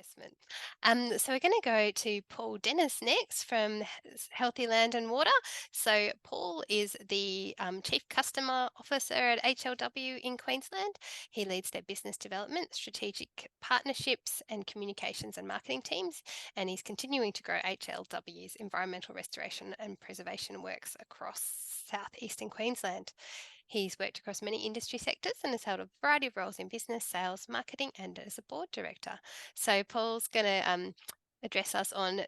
investment. So we're going to go to Paul Dennis next from Healthy Land and Water. So Paul is the Chief Customer Officer at HLW in Queensland. He leads their business development, strategic partnerships and communications and marketing teams, and he's continuing to grow HLW's environmental restoration and preservation works across southeastern Queensland. He's worked across many industry sectors and has held a variety of roles in business, sales, marketing, and as a board director. So Paul's going to address us on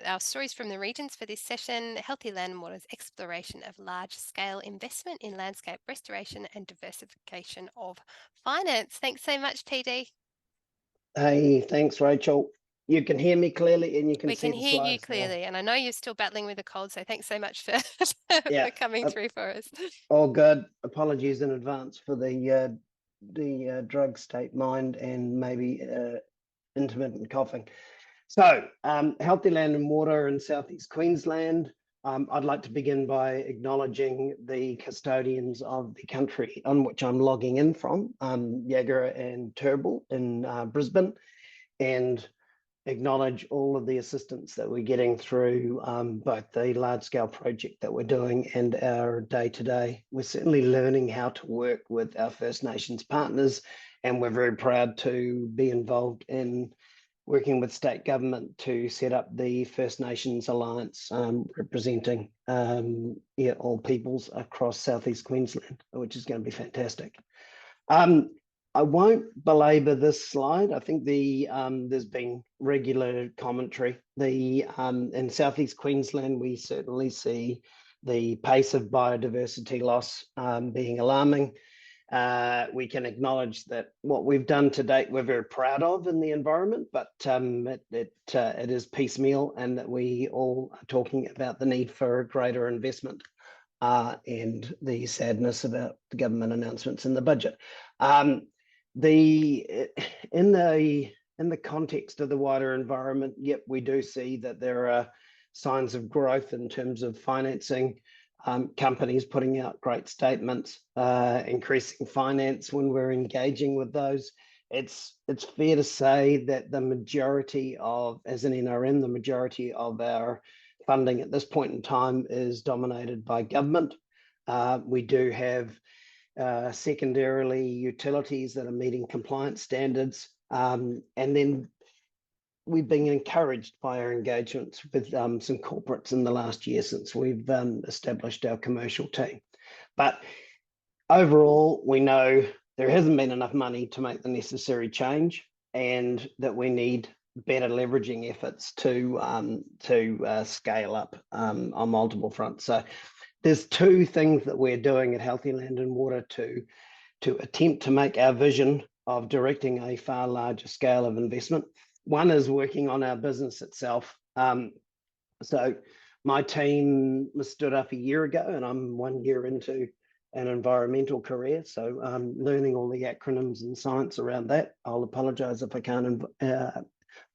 our stories from the regions for this session: Healthy Land and Water's exploration of large-scale investment in landscape restoration and diversification of finance. Thanks so much, TD. Hey, thanks, Rachel. You can hear me clearly and you can We see can the hear you slides now. clearly, and I know you're still battling with a cold, so thanks so much for, Yeah, for coming through for us. all good. Apologies in advance for the drug state mind and maybe intermittent coughing. So, Healthy Land and Water in Southeast Queensland. I'd like to begin by acknowledging the custodians of the country on which I'm logging in from, Yagara and Turrbal in Brisbane, and acknowledge all of the assistance that we're getting through both the large-scale project that we're doing and our day-to-day. We're certainly learning how to work with our First Nations partners, and we're very proud to be involved in working with state government to set up the First Nations Alliance, representing all peoples across Southeast Queensland, which is going to be fantastic. I won't belabor this slide. I think there's been regular commentary. In Southeast Queensland, we certainly see the pace of biodiversity loss being alarming. We can acknowledge that what we've done to date, we're very proud of in the environment, but it is piecemeal, and that we all are talking about the need for greater investment and the sadness about the government announcements in the budget. In the context of the wider environment, yep, we do see that there are signs of growth in terms of financing, companies putting out great statements, increasing finance when we're engaging with those. It's fair to say that the majority of, as an NRM, the majority of our funding at this point in time is dominated by government. We do have secondarily utilities that are meeting compliance standards, and then we've been encouraged by our engagements with some corporates in the last year since we've established our commercial team. But overall, we know there hasn't been enough money to make the necessary change, and that we need better leveraging efforts to scale up on multiple fronts. So there's two things that we're doing at Healthy Land and Water to attempt to make our vision of directing a far larger scale of investment. One is working on our business itself. So my team was stood up a year ago, and I'm 1 year into an environmental career, so I'm learning all the acronyms and science around that. I'll apologize if I can't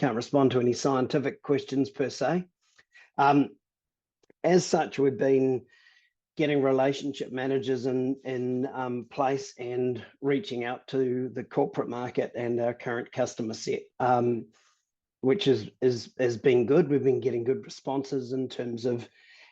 respond to any scientific questions per se. As such, we've been getting relationship managers in place and reaching out to the corporate market and our current customer set, which has been good. We've been getting good responses in terms of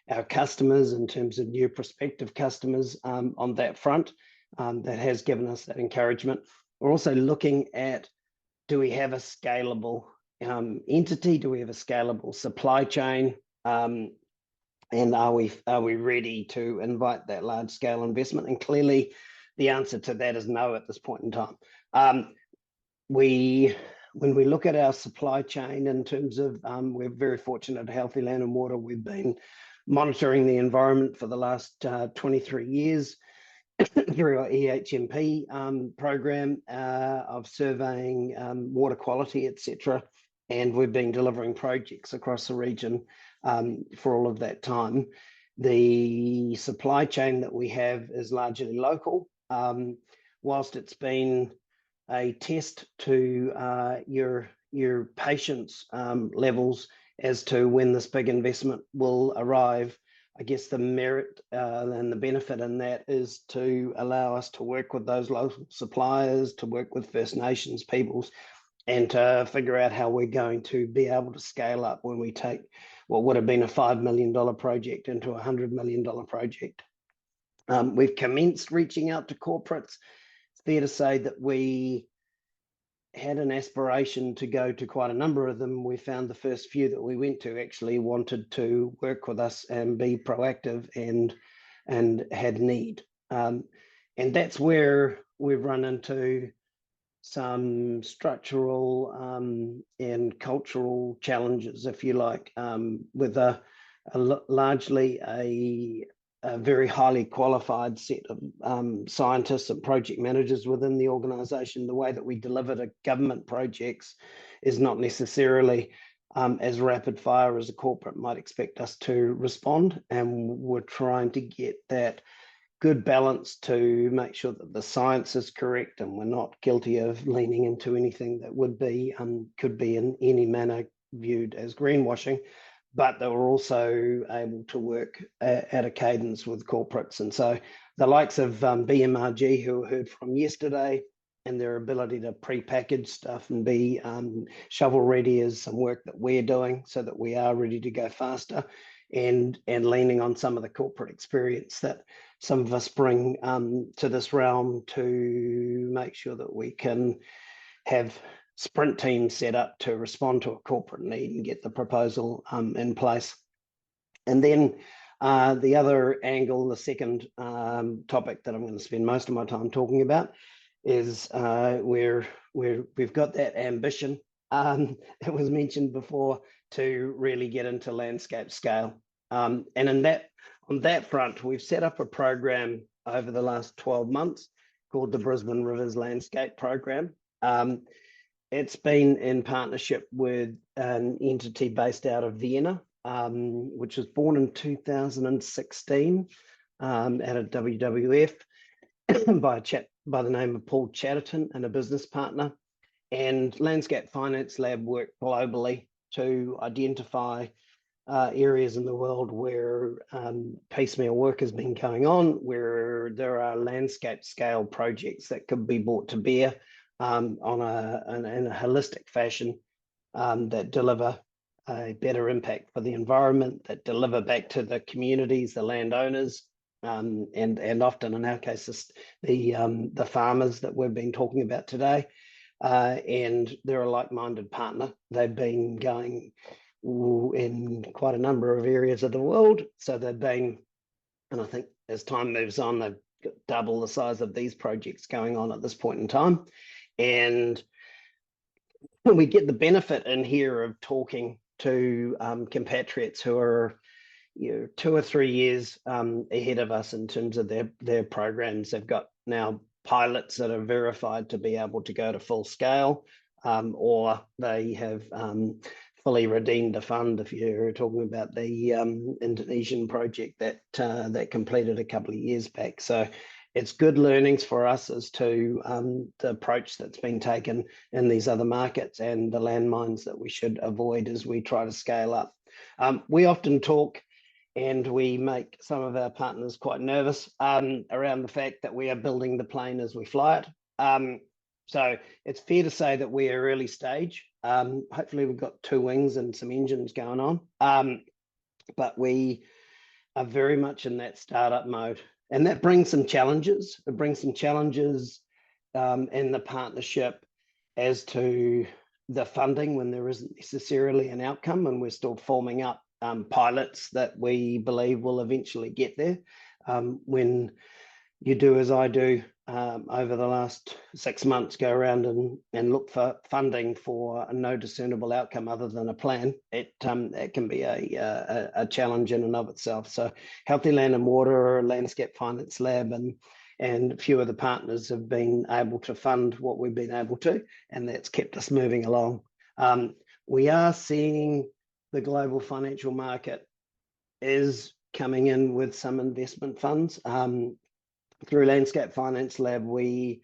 our customers, in terms of new prospective customers on that front. That has given us that encouragement. We're also looking at, do we have a scalable entity? Do we have a scalable supply chain? And are we ready to invite that large scale investment? And clearly the answer to that is no at this point in time. When we look at our supply chain in terms of, we're very fortunate at Healthy Land and Water. We've been monitoring the environment for the last 23 years through our EHMP program of surveying water quality, etc. And we've been delivering projects across the region for all of that time. The supply chain that we have is largely local. Whilst it's been a test to your patience levels as to when this big investment will arrive, I guess the merit and the benefit in that is to allow us to work with those local suppliers, to work with First Nations peoples, and to figure out how we're going to be able to scale up when we take what would have been a $5 million project into a $100 million project. We've commenced reaching out to corporates. It's fair to say that we had an aspiration to go to quite a number of them. We found the first few that we went to actually wanted to work with us and be proactive and had need. And that's where we've run into some structural and cultural challenges, if you like, with largely a very highly qualified set of scientists and project managers within the organisation. The way that we deliver to government projects is not necessarily as rapid fire as a corporate might expect us to respond, and we're trying to get that good balance to make sure that the science is correct and we're not guilty of leaning into anything that would be could be in any manner viewed as greenwashing, but they were also able to work at a cadence with corporates. And so the likes of BMRG, who I heard from yesterday, and their ability to pre-package stuff and be shovel ready is some work that we're doing so that we are ready to go faster, and leaning on some of the corporate experience that some of us bring to this realm to make sure that we can have sprint teams set up to respond to a corporate need and get the proposal in place. And then the other angle, the second topic that I'm going to spend most of my time talking about is where we've got that ambition that was mentioned before to really get into landscape scale. And on that front, we've set up a program over the last 12 months called the Brisbane Rivers Landscape Program. It's been in partnership with an entity based out of Vienna, which was born in 2016 out of WWF by a chap by the name of Paul Chatterton and a business partner. And Landscape Finance Lab work globally to identify areas in the world where piecemeal work has been going on, where there are landscape scale projects that could be brought to bear in a holistic fashion that deliver a better impact for the environment, that deliver back to the communities, the landowners, and often in our cases, the farmers that we've been talking about today. And they're a like-minded partner. They've been going in quite a number of areas of the world. So they've been, and I think as time moves on, they've got double the size of these projects going on at this point in time. And we get the benefit in here of talking to compatriots who are 2 or 3 years ahead of us in terms of their programs. They've got now pilots that are verified to be able to go to full scale, or they have fully redeemed a fund. If you're talking about the Indonesian project that completed a couple of years back. So it's good learnings for us as to the approach that's been taken in these other markets and the landmines that we should avoid as we try to scale up. We often talk, and we make some of our partners quite nervous around the fact that we are building the plane as we fly it. So it's fair to say that we are early stage. Hopefully we've got 2 wings and some engines going on, but we are very much in that startup mode. And that brings some challenges. It brings some challenges in the partnership as to the funding when there isn't necessarily an outcome, and we're still forming up pilots that we believe will eventually get there. When you do as I do over the last 6 months, go around and look for funding for no discernible outcome other than a plan, it can be a challenge in and of itself. So Healthy Land and Water, Landscape Finance Lab, and a few of the partners have been able to fund what we've been able to, and that's kept us moving along. We are seeing the global financial market is coming in with some investment funds. Through Landscape Finance Lab, we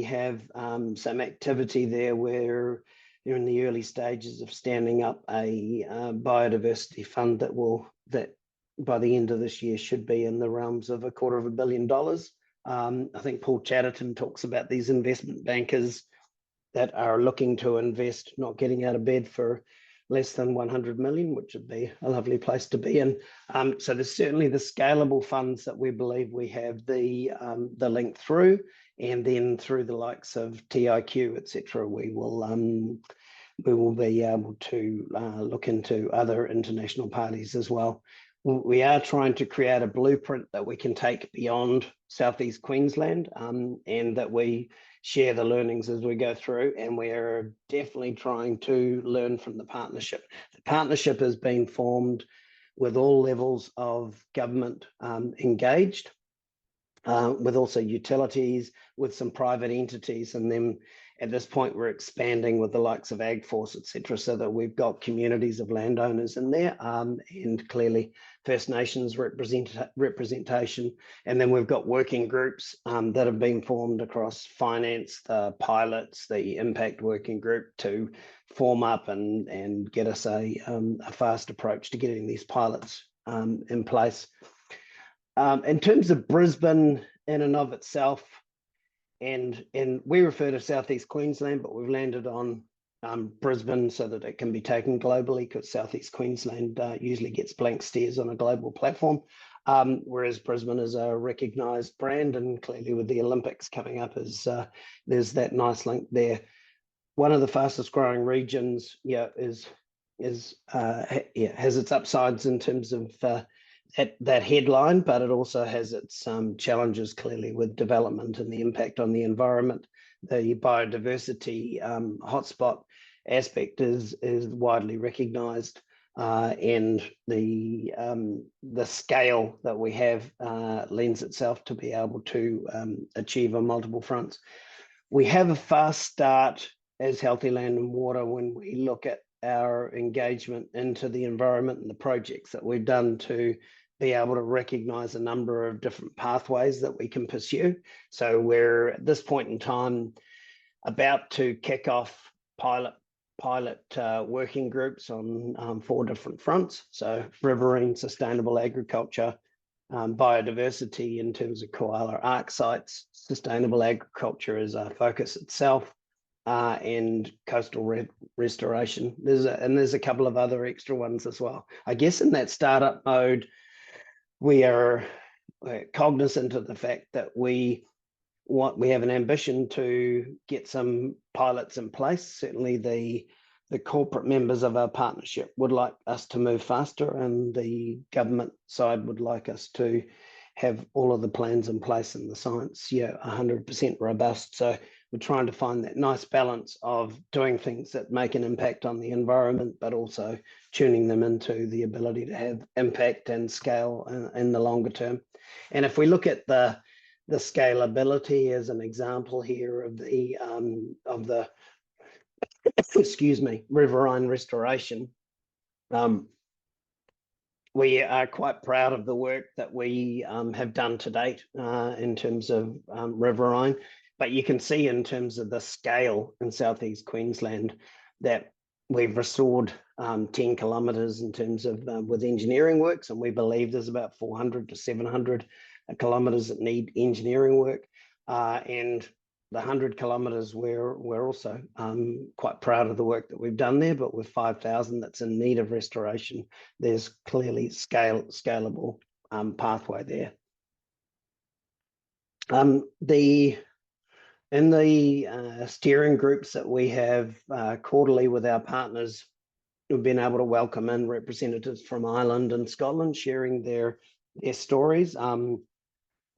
have some activity there where you're in the early stages of standing up a biodiversity fund that by the end of this year should be in the realms of $250 million. I think Paul Chatterton talks about these investment bankers that are looking to invest, not getting out of bed for less than 100 million, which would be a lovely place to be in. So there's certainly the scalable funds that we believe we have the link through, and then through the likes of TIQ, etc., we will be able to look into other international parties as well. We are trying to create a blueprint that we can take beyond Southeast Queensland, and that we share the learnings as we go through, and we're definitely trying to learn from the partnership. The partnership has been formed with all levels of government engaged, with also utilities, with some private entities, and then at this point we're expanding with the likes of AgForce, etc., so that we've got communities of landowners in there, and clearly First Nations representation. And then we've got working groups that have been formed across finance, the pilots, the impact working group, to form up and get us a fast approach to getting these pilots in place. In terms of Brisbane in and of itself, and we refer to Southeast Queensland, but we've landed on Brisbane so that it can be taken globally, because Southeast Queensland usually gets blank stares on a global platform, whereas Brisbane is a recognised brand, and clearly with the Olympics coming up, there's that nice link there. One of the fastest growing regions, has its upsides in terms of that headline, but it also has its challenges, clearly, with development and the impact on the environment. The biodiversity hotspot aspect is widely recognised, and the scale that we have lends itself to be able to achieve on multiple fronts. We have a fast start as Healthy Land and Water when we look at our engagement into the environment and the projects that we've done to be able to recognise a number of different pathways that we can pursue. So we're at this point in time about to kick off pilot working groups on 4 different fronts. So riverine, sustainable agriculture, biodiversity in terms of koala arc sites, sustainable agriculture is our focus itself, and coastal restoration. There's a couple of other extra ones as well. I guess in that startup mode, we are cognizant of the fact that we have an ambition to get some pilots in place. Certainly the corporate members of our partnership would like us to move faster, and the government side would like us to have all of the plans in place and the science 100% robust. So we're trying to find that nice balance of doing things that make an impact on the environment, but also tuning them into the ability to have impact and scale in the longer term. And if we look at the scalability as an example here of the excuse me, riverine restoration, we are quite proud of the work that we have done to date in terms of riverine. But you can see in terms of the scale in Southeast Queensland that we've restored 10 kilometres in terms of with engineering works, and we believe there's about 400 to 700 kilometres that need engineering work. And the 100 kilometres, we're also quite proud of the work that we've done there, but with 5,000 that's in need of restoration, there's clearly scalable pathway there. In the steering groups that we have quarterly with our partners, we've been able to welcome in representatives from Ireland and Scotland sharing their stories.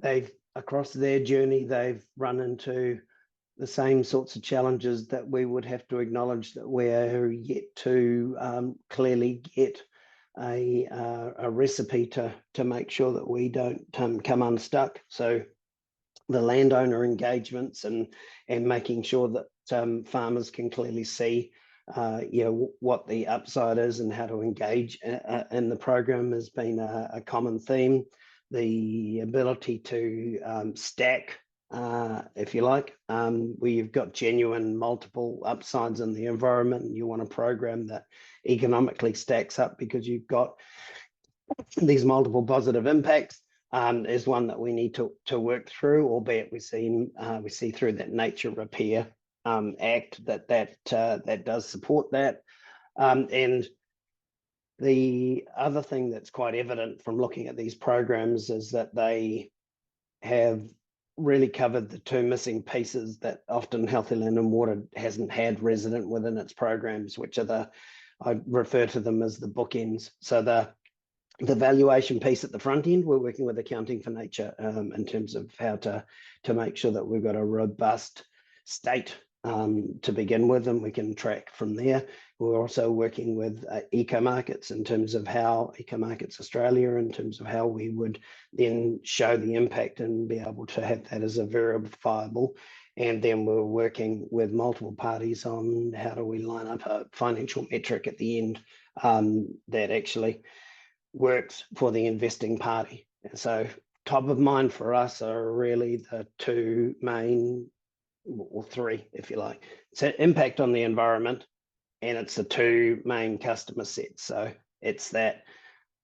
They've, across their journey, they've run into the same sorts of challenges that we would have to acknowledge, that we're yet to clearly get a recipe to make sure that we don't come unstuck. So the landowner engagements and making sure that farmers can clearly see what the upside is and how to engage in the program has been a common theme. The ability to stack, if you like, where you've got genuine multiple upsides in the environment, and you want a program that economically stacks up because you've got these multiple positive impacts, is one that we need to work through, albeit we see through that nature repair Act that does support that. And the other thing that's quite evident from looking at these programs is that they have really covered the two missing pieces that often Healthy Land and Water hasn't had resident within its programs, which are I refer to them as the bookends. So the valuation piece at the front end, we're working with Accounting for Nature in terms of how to make sure that we've got a robust state to begin with, and we can track from there. We're also working with Eco Markets in terms of how Eco Markets Australia, in terms of how we would then show the impact and be able to have that as a verifiable. And then we're working with multiple parties on how do we line up a financial metric at the end that actually works for the investing party. And so top of mind for us are really the two main, or three, if you like. It's an impact on the environment, and it's the two main customer sets. So it's that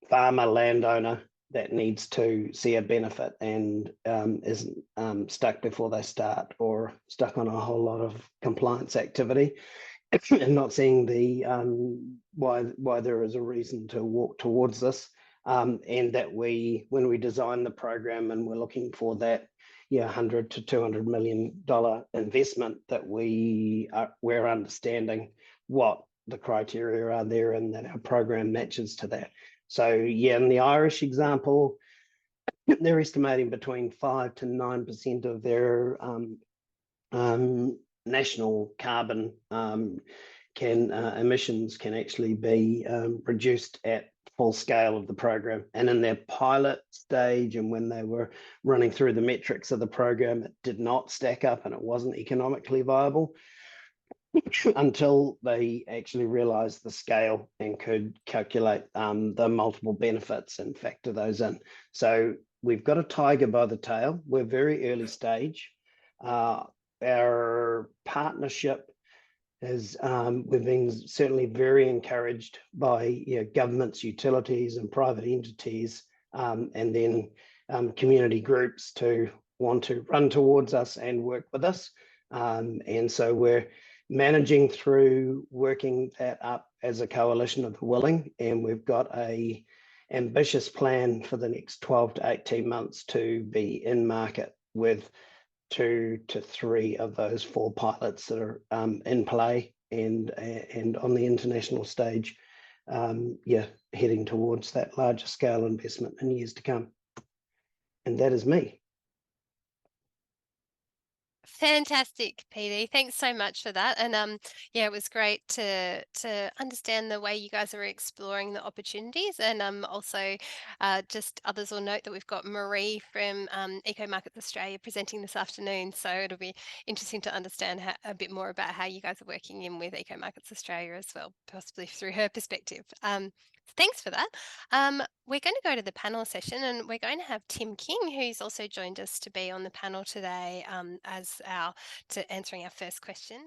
farmer landowner that needs to see a benefit and isn't stuck before they start, or stuck on a whole lot of compliance activity and not seeing the why there is a reason to walk towards this, and that when we design the program and we're looking for that 100 to $200 million investment, that we're understanding what the criteria are there and that our program matches to that. So in the Irish example, they're estimating between 5 to 9% of their national carbon emissions can actually be reduced at full scale of the program. And in their pilot stage, and when they were running through the metrics of the program, it did not stack up and it wasn't economically viable until they actually realized the scale and could calculate the multiple benefits and factor those in. So we've got a tiger by the tail. We're very early stage. Our partnership is we've been certainly very encouraged by governments, utilities, and private entities, and then community groups to want to run towards us and work with us. And so we're managing through working that up as a coalition of the willing, and we've got a ambitious plan for the next 12 to 18 months to be in market with 2 to 3 of those 4 pilots that are in play and on the international stage, heading towards that larger scale investment in years to come. And that is me. Fantastic, PD. Thanks so much for that. And it was great to understand the way you guys are exploring the opportunities. And also, just others will note that we've got Marie from Eco Markets Australia presenting this afternoon. So it'll be interesting to understand a bit more about how you guys are working in with Eco Markets Australia as well, possibly through her perspective. Thanks for that. We're going to go to the panel session, and we're going to have Tim King, who's also joined us to be on the panel today as to answering our first question.